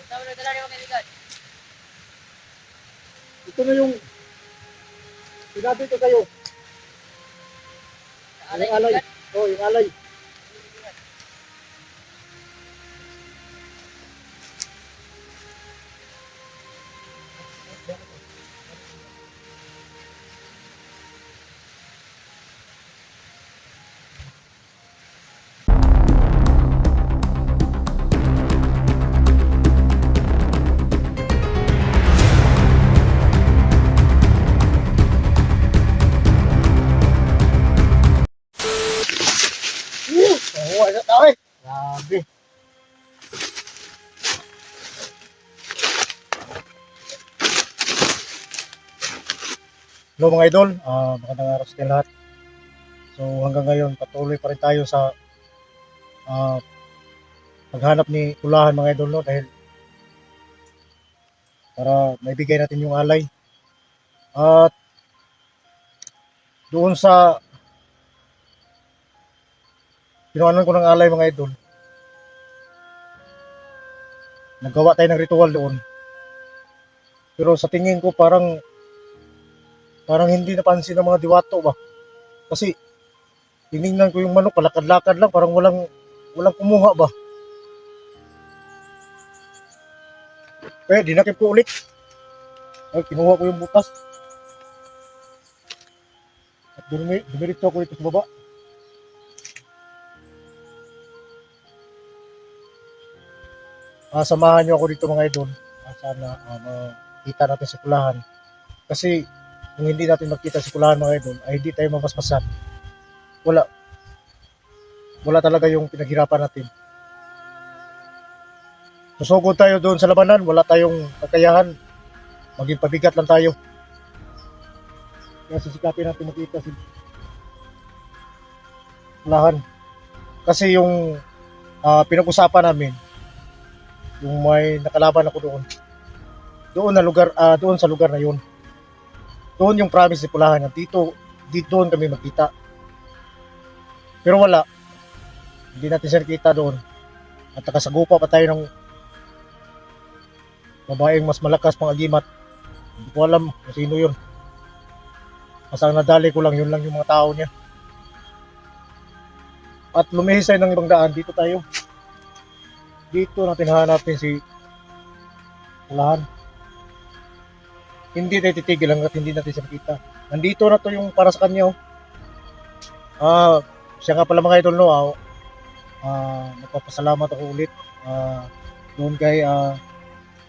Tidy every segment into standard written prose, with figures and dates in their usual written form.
Ito na yung sinabi ko kayo. Yung alay. Oh, yung alay. Oh, ano tao eh. Grabe. Hello mga idol, magandang araw sa ating lahat. So hanggang ngayon patuloy pa rin tayo sa paghanap ni Kulahan mga idol, no, dahil para maibigay natin yung alay. At doon sa kinuhanan ko ng alay mga idol, naggawa tayo ng ritual doon. Pero sa tingin ko parang hindi napansin ng mga diwato ba. Kasi tiningnan ko yung manok, palakad-lakad lang, parang walang kumuha ba. Kaya dinakip ko ulit. Ay, kinuha ko yung butas. At dumiritso ko dito sa baba. Samahan nyo ako dito mga idol. Sana makita natin si Kulahan. Kasi kung hindi natin makita si Kulahan mga idol, ay hindi tayo mapaspasan. Wala talaga yung pinaghirapan natin. Susugod tayo doon sa labanan, wala tayong kakayahan. Maging pabigat lang tayo. Kaya sisikapin natin makita si Kulahan. Kasi yung pinag-usapan namin, yung may nakalaban ako doon sa lugar na yun. Doon yung promise ni Kulahan na dito doon kami magkita. Pero wala. Hindi natin siya nakita doon. At nakasagupa pa tayo ng babaeng mas malakas pang agimat. Hindi ko alam kung sino yun. Basta nadali ko lang, yun lang yung mga tao niya. At lumihisay ng ibang daan, dito tayo. Dito natin hanapin si Kulahan. Hindi tayo titigil hanggat hindi natin siya nakita. Nandito na to yung para sa kanya. Siya nga pala mga idol, no. Nagpapasalamat ako ulit doon kay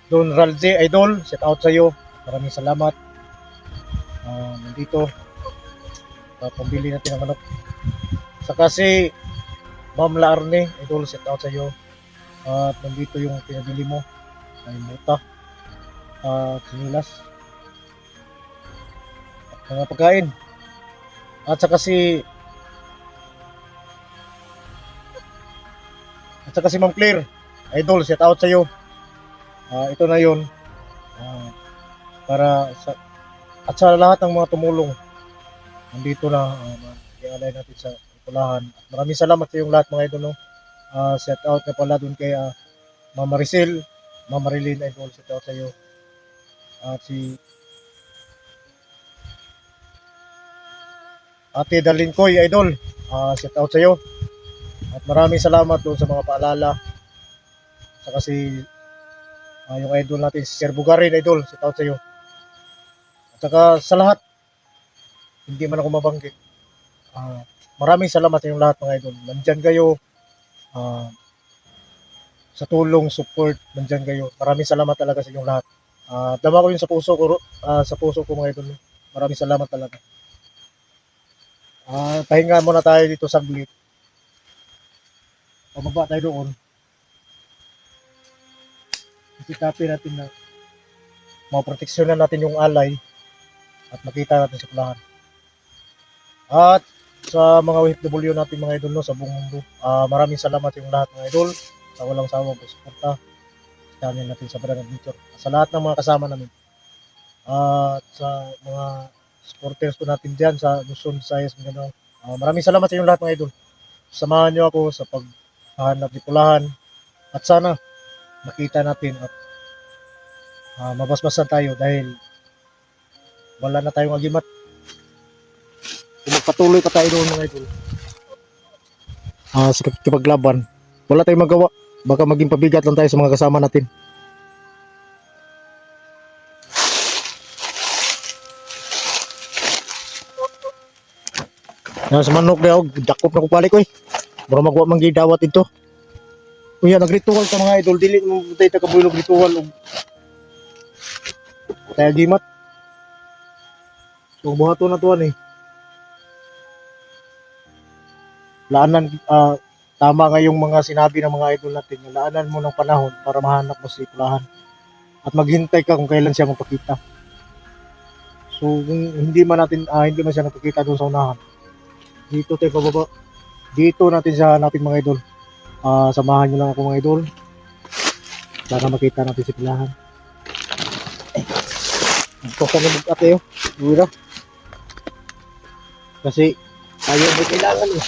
Don Ralje Idol, shout out sa iyo. Maraming salamat. Nandito pambili natin ng manok. Saka si Ma'am Larne Idol, shout out sa iyo. At nandito yung pinabili mo ay muta at sinilas at mga pagkain. At saka si Ma'am Claire Idol, shout out sa iyo. Ito na yun para sa lahat ng mga tumulong. Nandito na i-alay natin sa Kulahan. At maraming salamat sa yung lahat mga idol, no. Shout out na pala dun kay Mama Maricel, Mama Marilyn Idol, shout out sa iyo. At si Ate Darlene Koy Idol, shout out sa iyo. At maraming salamat doon sa mga paalala. Saka si yung idol natin si Sir Bugarin Idol, shout out sa iyo. At saka sa lahat, hindi man ako mabanggit. Maraming salamat sa inyong lahat mga idol. Nandyan kayo sa tulong, support, nandyan kayo. Maraming salamat talaga sa inyong lahat. Dama ko yun sa puso ko mga idol. Maraming salamat talaga. Pahinga muna tayo dito saglit. Pababa tayo doon. Sikapin natin na maproteksyonan natin yung alay at makita natin si Kulahan. At sa mga OFW natin mga idol, no, sa buong mundo, maraming salamat yung lahat mga idol sa walang sawang suporta sa channel natin sa Brand Adventure. Sa lahat ng mga kasama namin at sa mga supporters ko natin dyan sa Luzon, Visayas, Mindanao, maraming salamat sa inyong lahat mga idol. Samahan nyo ako sa paghahanap ni Kulahan at sana makita natin at mabasbasan tayo dahil wala na tayong agimat. Kung magpatuloy pa tayo doon mga idol, sa kipaglaban, wala tayong magawa. Baka maging pabigat lang tayo sa mga kasama natin. Yan sa manok na dakop na kupalik ko eh. Baka magwa mang gidawat ito. Kuya, nagritual ka mga idol, dili mo tayo takabulog ritual o tayo agimat. So buhato na tuwan eh. Laanan, tama nga yung mga sinabi ng mga idol natin. Laanan mo ng panahon para mahanap mo si Pulahan. At maghintay ka kung kailan siya magpakita. So kung hindi man siya nagpakita doon sa unahan, dito tayo pababa. Dito natin siya hanapin mga idol. Samahan nyo lang ako mga idol para makita natin si Pulahan. Ito sa nabog ate yun. Buwira. Kasi tayo may kailangan eh.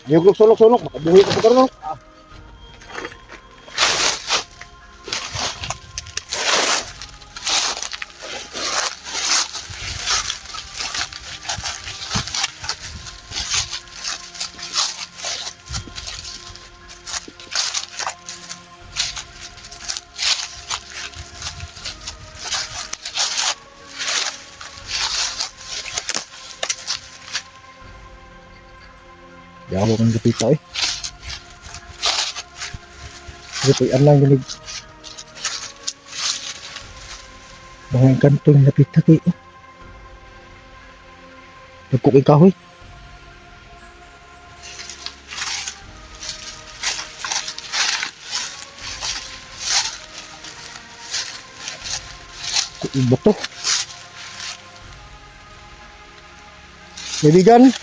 Ayaw sulok-sulok. Makabuhi ka sa karno. Di ako kong lapita eh. Lapitan lang yun. Mga kanto yung lapita kayo. Nagkuk ikahoy. Iba to. Kaibigan.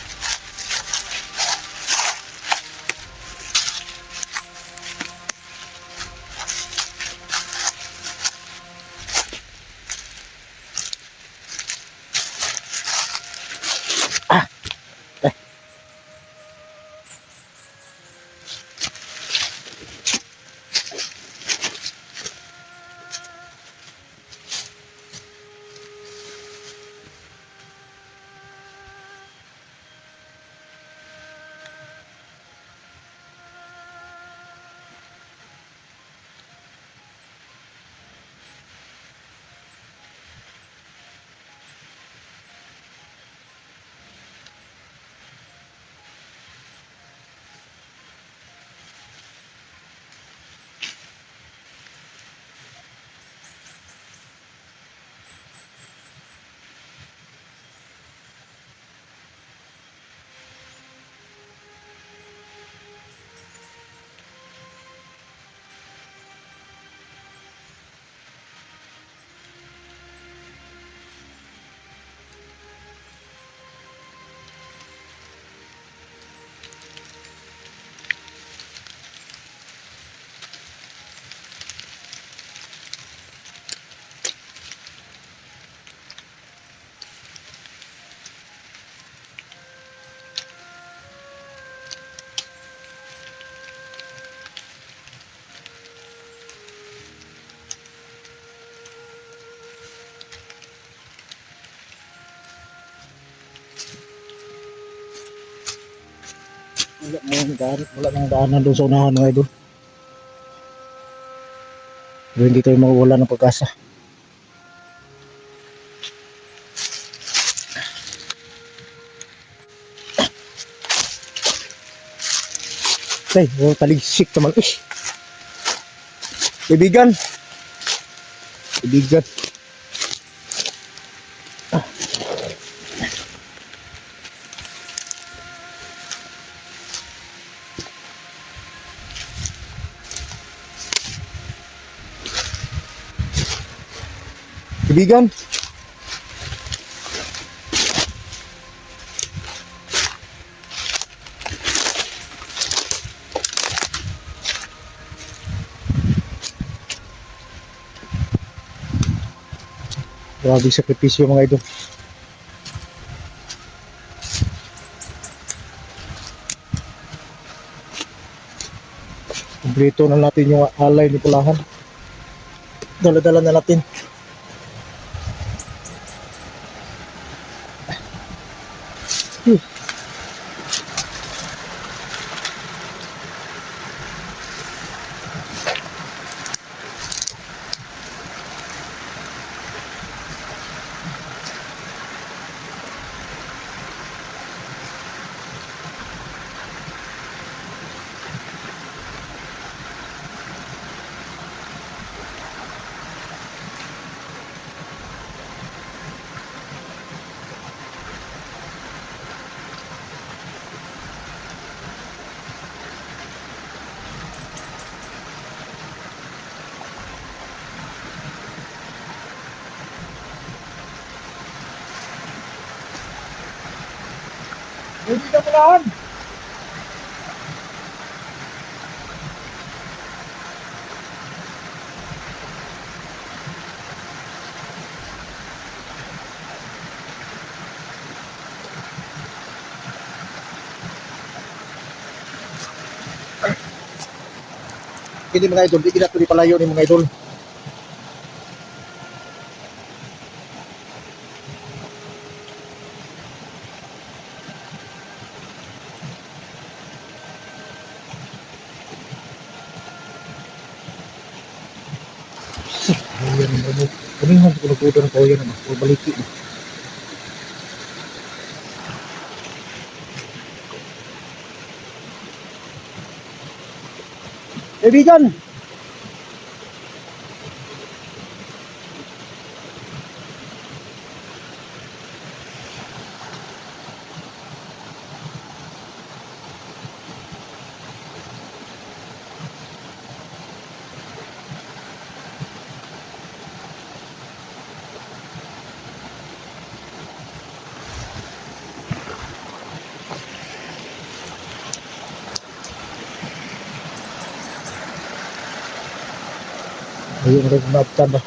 Wala nang daanan doon sa unahan mga idol. Pero hindi tayo mawawala ng pag-asa. Ay, taligsik naman eh. Kaibigan. Kaibigan. Kaibigan. Grabe sakripisyo mga idol. Kompleto na natin yung alay ni Pulahan. Dala-dala na natin. Hindi ka Pulahan. Hindi mga idol, di kinatuloy palayo ni mga idol. Ayan, ano yung kulo-kulo ng kauyan na baliki. Kaibigan! Ayun, nagmabtan ba?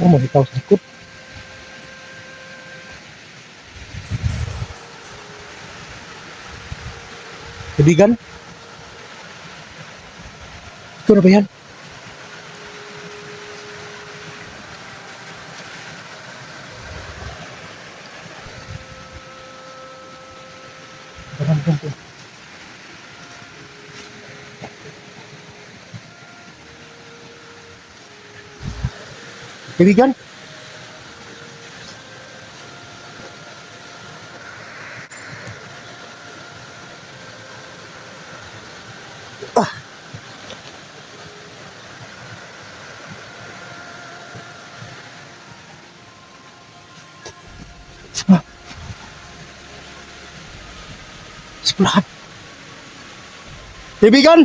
Oh, mahitaw sa likod. Kaibigan? Ito na ba yan? Kaibigan? Ah, si Pulahan. Kaibigan!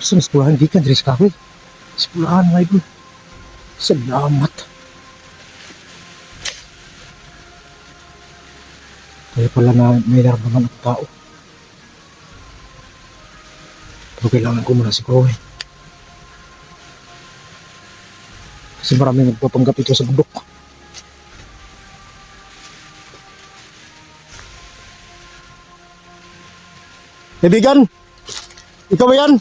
Saan si Pulahan? Di ka, Dres Kahoy. Si Pulahan, mga idol. Salamat. Kaya pala na may naramdaman ang tao. Pero kailangan ko muna siguro eh. Kasi maraming nagpapanggap ito sa bundok. Kaibigan! Ikaw ba yan?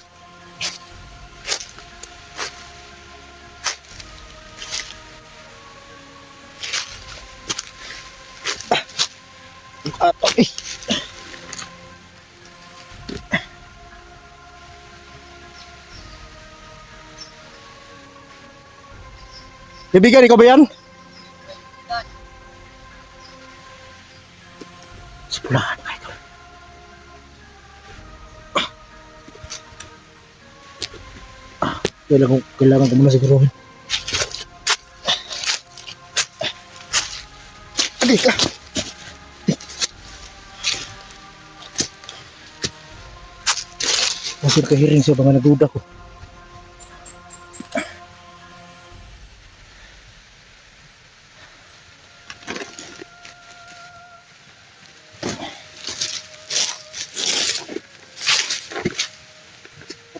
Ato eh. Kaibigan, ikaw ba yan? Si Pulahan, mga idol. Kailangan ko muna siguruhin. Adi ka! Kasi kahiring sa mga naduda ko.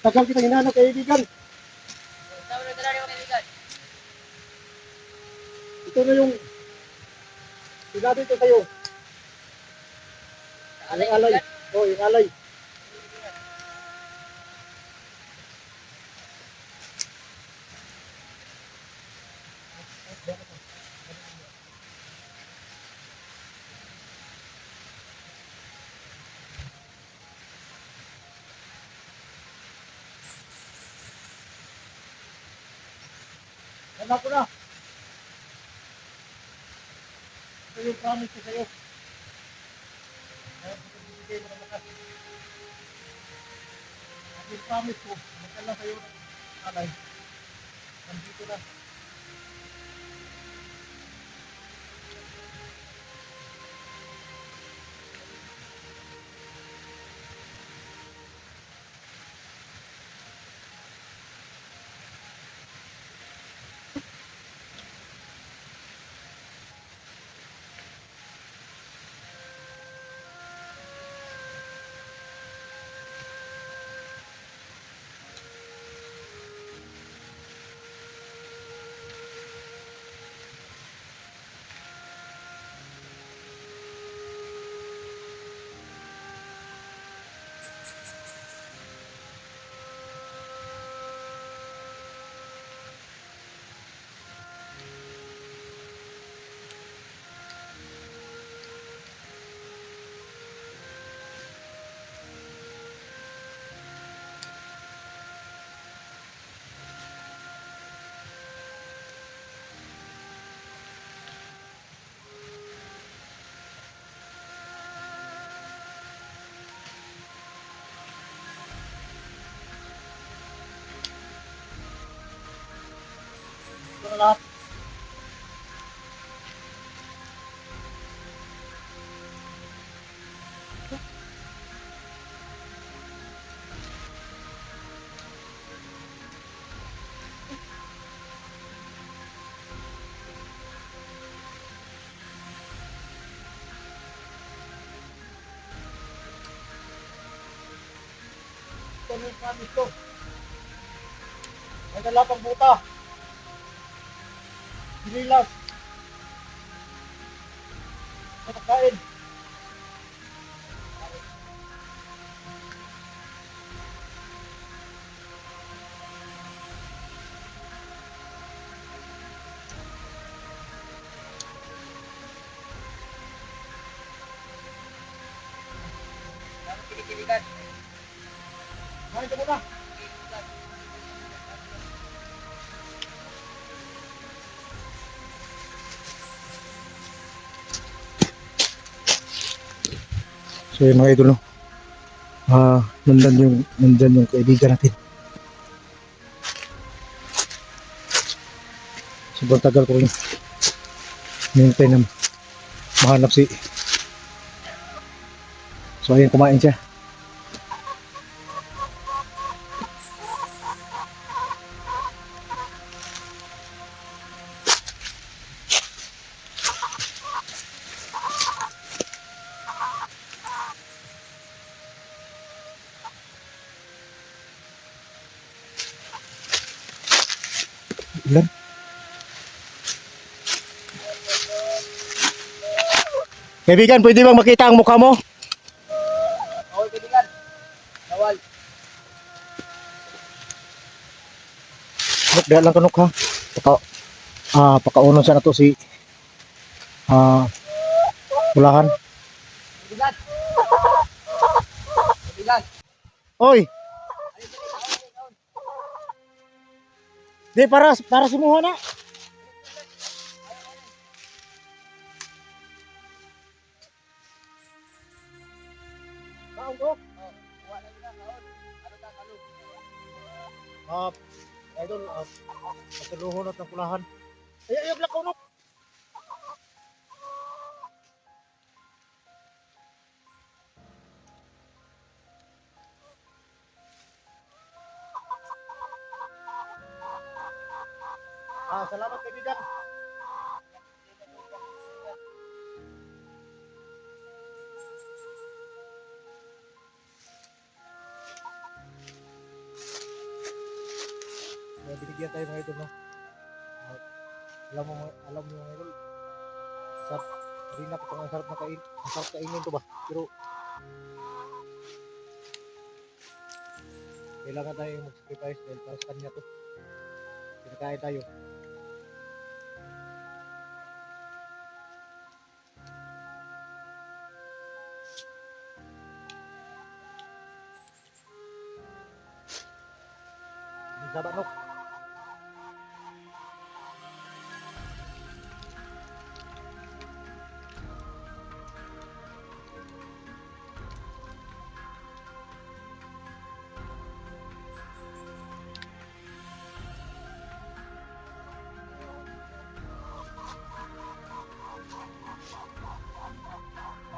Matagal kita hinahanap kaibigan. Saan mo nagdala niyo kaibigan? Ito na yung sinabi ko sa'yo. Alay, Yung alay. kaibigan? Oh, yung alay. Hanap ko na. Ito yung promise ko sa'yo. Kaya ko bibigay mo ng lakas. At yung promise ko, magdala sa'yo ng alay. Nandito na. Ito na lahat. Ito na yung promise ko. May dala pang buta. Sinilas. Sa pagkain. Saan mo kaibigan? Kumain ka muna. So yung mga idol, no? Nandyan yung kaibigan natin. Sobrang tagal ko rin hinintay na mahanap si. So ayun, kumain siya. Ilan? Kaibigan, pwede bang makita ang mukha mo? Bawal kaibigan. Bawal. Look, dahil lang kanok ha. Pakaunon siya na to si Ulahan. Kaibigan. Kaibigan. Oy, Alin sa taon? di para simuha na. Kaon ko. Oh, kuha na nila taon. Ano ta kalo? Idol, patuluhon at ng Ulahan. Ay, black kanok. Salamat kaibigan. pagbibigyan tayo mga idol, no? At alam mo mga idol, sarap, hindi na ko pang ang sarap na ang sarap kainin to ba? Pero, kailangan tayo mag-sacrifice dahil para sa kanya to. Pinakain tayo. Ang sarap, no?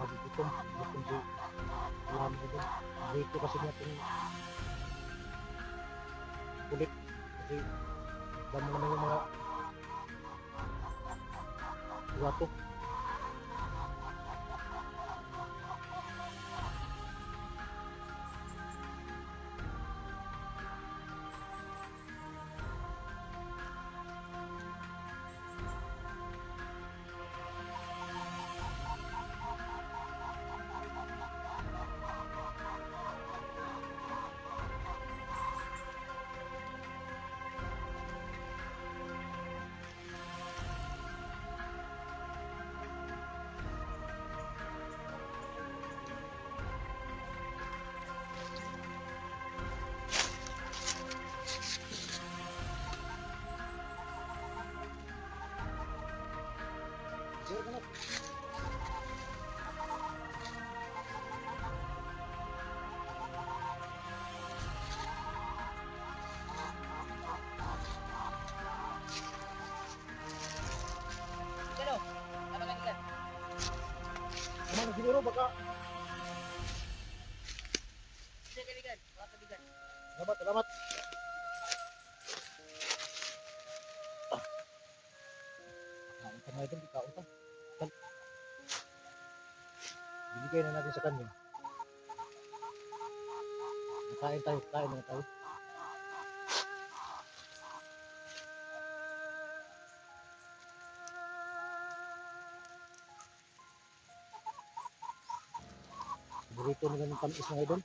Gutom si ulam ko. Dito kasi niya itong kulit. Kasi dami naman yung mga wato. Sir, ano? Ano? Tama kaibigan. Kumano siguro baka. Sige kaibigan. Mga kaibigan. Salamat, salamat. Kain ka mga idol, kain ka. Binigay na natin sa kanya. Kain tayo, kain na tayo. Burrito na ng tamis mga idol.